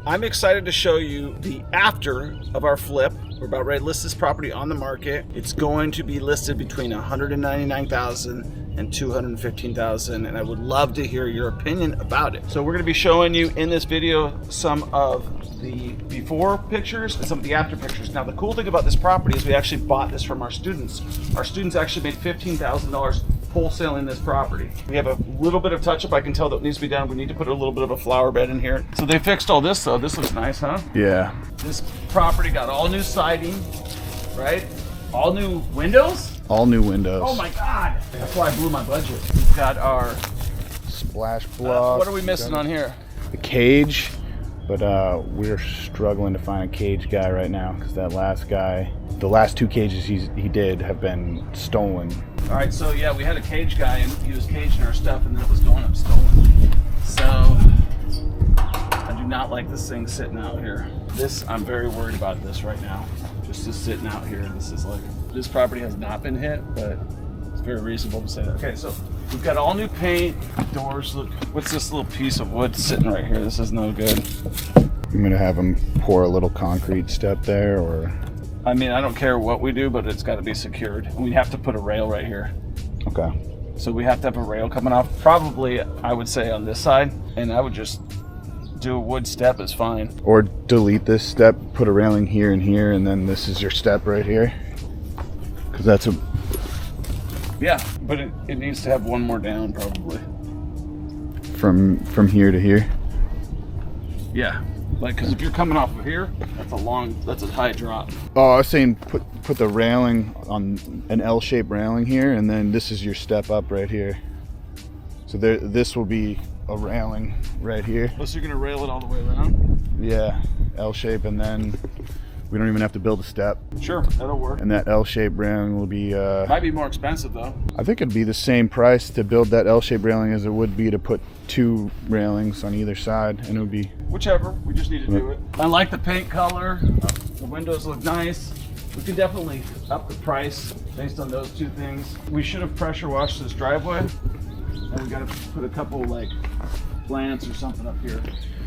I'm excited to show you the after of our flip. We're about ready to list this property on the market. It's going to be listed between $199,000 and $215,000, and I would love to hear your opinion about it. So we're going to be showing you in this video some of the before pictures and some of the after pictures. Now the cool thing about this property is we actually bought this from our students. Our students actually made $15,000 wholesaling this property. We have a little bit of touch up. I can tell that needs to be done. We need to put a little bit of a flower bed in here. So they fixed all this though. This looks nice, huh? Yeah. This property got all new siding, right? All new windows? All new windows. Oh my God. That's why I blew my budget. We've got our splash block. what are we missing on here? The cage, but we're struggling to find a cage guy right now because that last guy, the last two cages he did have been stolen. All right, so yeah, we had a cage guy and he was caging our stuff and then it was going up stolen. So I do not like this thing sitting out here. I'm very worried about this right now. Just sitting out here. This property has not been hit, but it's very reasonable to say that. Okay, so we've got all new paint, doors. Look, what's this little piece of wood sitting right here? This is no good. I'm gonna have him pour a little concrete step there, or? I mean, I don't care what we do, but it's got to be secured. We have to put a rail right here. Okay. So we have to have a rail coming off, probably, I would say, on this side, and I would just do a wood step is fine. Or delete this step, put a railing here and here, and then this is your step right here. Because that's a... Yeah, but it needs to have one more down, probably. From here to here? Yeah. Like, because if you're coming off of here, that's a high drop. Oh, I was saying put the railing on an L-shaped railing here, and then this is your step up right here. So this will be a railing right here. Oh, so you're gonna rail it all the way around? Yeah, L-shape, and then we don't even have to build a step. Sure, that'll work. And that L-shaped railing will be... might be more expensive though. I think it'd be the same price to build that L-shaped railing as it would be to put two railings on either side, and it would be... Whichever, we just need to do it. I like the paint color. The windows look nice. We can definitely up the price based on those two things. We should have pressure washed this driveway, and we gotta put a couple like plants or something up here.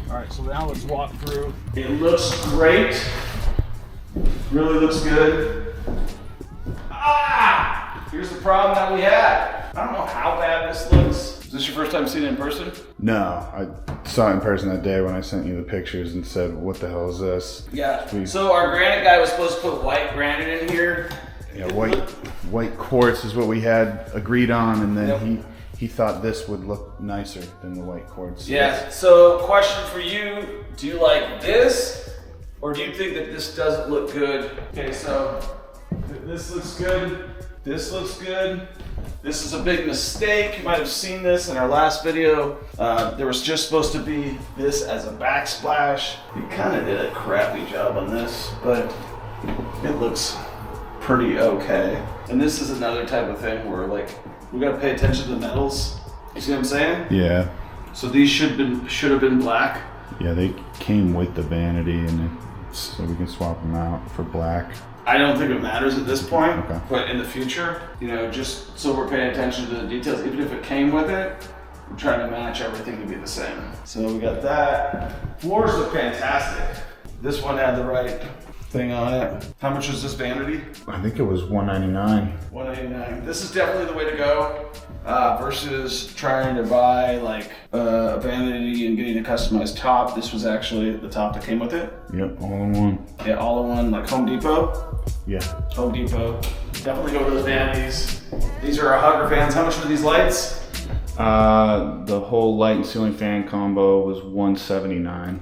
All right, so now let's walk through. It looks great. Really looks good. Here's the problem that we had. I don't know how bad this looks. Is this your first time seeing it in person? No, I saw it in person that day when I sent you the pictures and said, what the hell is this? Yeah, so our granite guy was supposed to put white granite in here. Yeah, white quartz is what we had agreed on, and then he thought this would look nicer than the white quartz. Yeah, so question for you, do you like this, or do you think that this doesn't look good? Okay, so this looks good, this looks good. This is a big mistake. You might have seen this in our last video. There was just supposed to be this as a backsplash. We kind of did a crappy job on this, but it looks pretty okay. And this is another type of thing where like, we gotta pay attention to the metals. You see what I'm saying? Yeah. So these should have been black. Yeah, they came with the vanity, and so we can swap them out for black. I don't think it matters at this point, Okay. But in the future, just so we're paying attention to the details, even if it came with it, we're trying to match everything to be the same. So we got that. Floors look fantastic. This one had the right thing on it. How much was this vanity? I think it was $199. $189. This is definitely the way to go versus trying to buy like a vanity and getting a customized top. This was actually the top that came with it. Yep, all in one. Yeah, all in one, like Home Depot. Yeah. Home Depot. Definitely go with those vanities. These are our Hugger fans. How much were these lights? The whole light and ceiling fan combo was $179.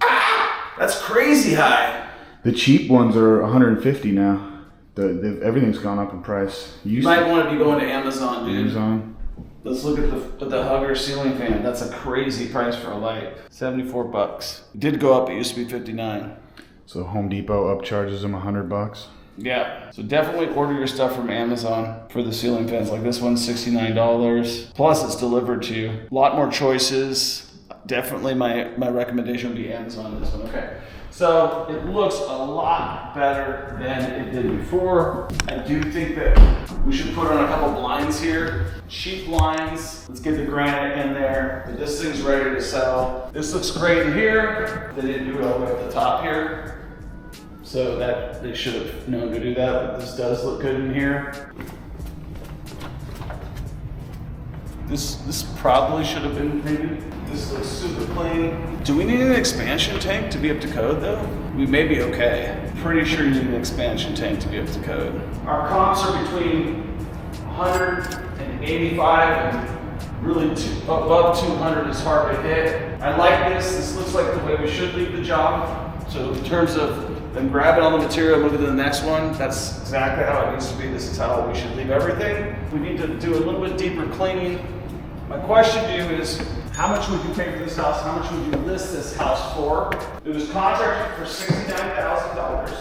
That's crazy high. The cheap ones are $150 now. Everything's gone up in price. You might want to be going to Amazon, dude. Amazon. Let's look at the Hugger ceiling fan. That's a crazy price for a light. $74. It did go up. It used to be $59. So Home Depot upcharges them $100. Yeah. So definitely order your stuff from Amazon for the ceiling fans. Like this one's $69. Plus it's delivered to you. A lot more choices. Definitely my recommendation would be Amazon on this one. Okay. So it looks a lot better than it did before. I do think that we should put on a couple blinds here. Cheap blinds. Let's get the granite in there. This thing's ready to sell. This looks great in here. They didn't do it all the way at the top here. So that they should have known to do that, but this does look good in here. This probably should have been painted. This looks super clean. Do we need an expansion tank to be up to code though? We may be okay. Pretty sure you need an expansion tank to be up to code. Our comps are between 185 and really above 200 is hard to hit. I like this. This looks like the way we should leave the job. So in terms of them grabbing all the material, moving to the next one, that's exactly how it needs to be. This is how we should leave everything. We need to do a little bit deeper cleaning. My question to you is, how much would you pay for this house? How much would you list this house for? It was contracted for $69,000.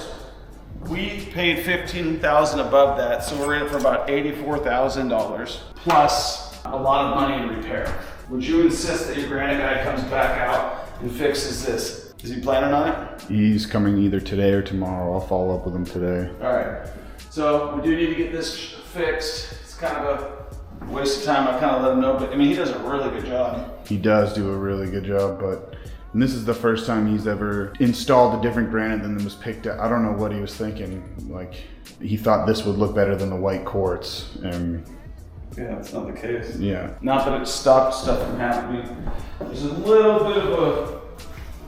We paid $15,000 above that, so we're in it for about $84,000 plus a lot of money in repair. Would you insist that your granite guy comes back out and fixes this? Is he planning on it? He's coming either today or tomorrow. I'll follow up with him today. All right. So we do need to get this fixed. It's kind of a waste of time. I kind of let him know, but I mean, he does a really good job. He does do a really good job, but this is the first time he's ever installed a different granite than was picked up. I don't know what he was thinking. Like, he thought this would look better than the white quartz, and yeah, that's not the case. Yeah. Not that it stopped stuff from happening. There's a little bit of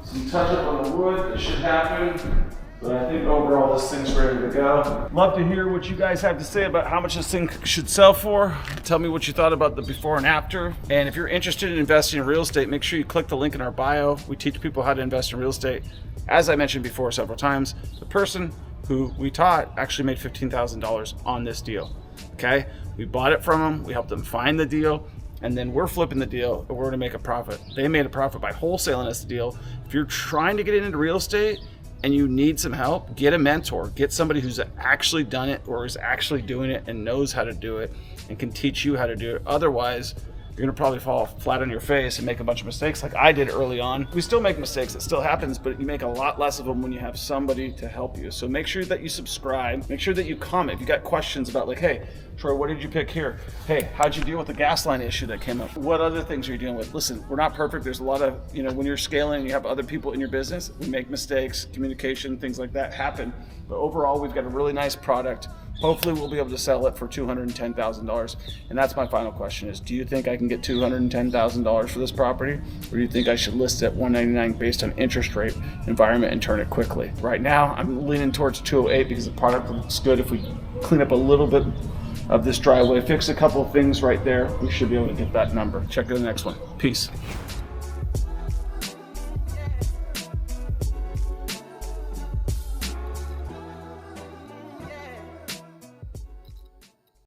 some touch up on the wood that should happen, but I think overall this thing's ready to go. Love to hear what you guys have to say about how much this thing should sell for. Tell me what you thought about the before and after. And if you're interested in investing in real estate, make sure you click the link in our bio. We teach people how to invest in real estate. As I mentioned before several times, the person who we taught actually made $15,000 on this deal. Okay, we bought it from them, we helped them find the deal, and then we're flipping the deal and we're gonna make a profit. They made a profit by wholesaling us the deal. If you're trying to get into real estate and you need some help, get a mentor, get somebody who's actually done it or is actually doing it and knows how to do it and can teach you how to do it. Otherwise, you're gonna probably fall flat on your face and make a bunch of mistakes like I did early on. We still make mistakes, it still happens, but you make a lot less of them when you have somebody to help you. So make sure that you subscribe, make sure that you comment. If you got questions about like, hey, Troy, what did you pick here? Hey, how'd you deal with the gas line issue that came up? What other things are you dealing with? Listen, we're not perfect. There's a lot of, when you're scaling and you have other people in your business, we make mistakes, communication, things like that happen. But overall, we've got a really nice product. Hopefully we'll be able to sell it for $210,000. And that's my final question is, do you think I can get $210,000 for this property? Or do you think I should list it at $199 based on interest rate environment and turn it quickly? Right now, I'm leaning towards $208 because the product looks good. If we clean up a little bit of this driveway, fix a couple of things right there, we should be able to get that number. Check out the next one. Peace.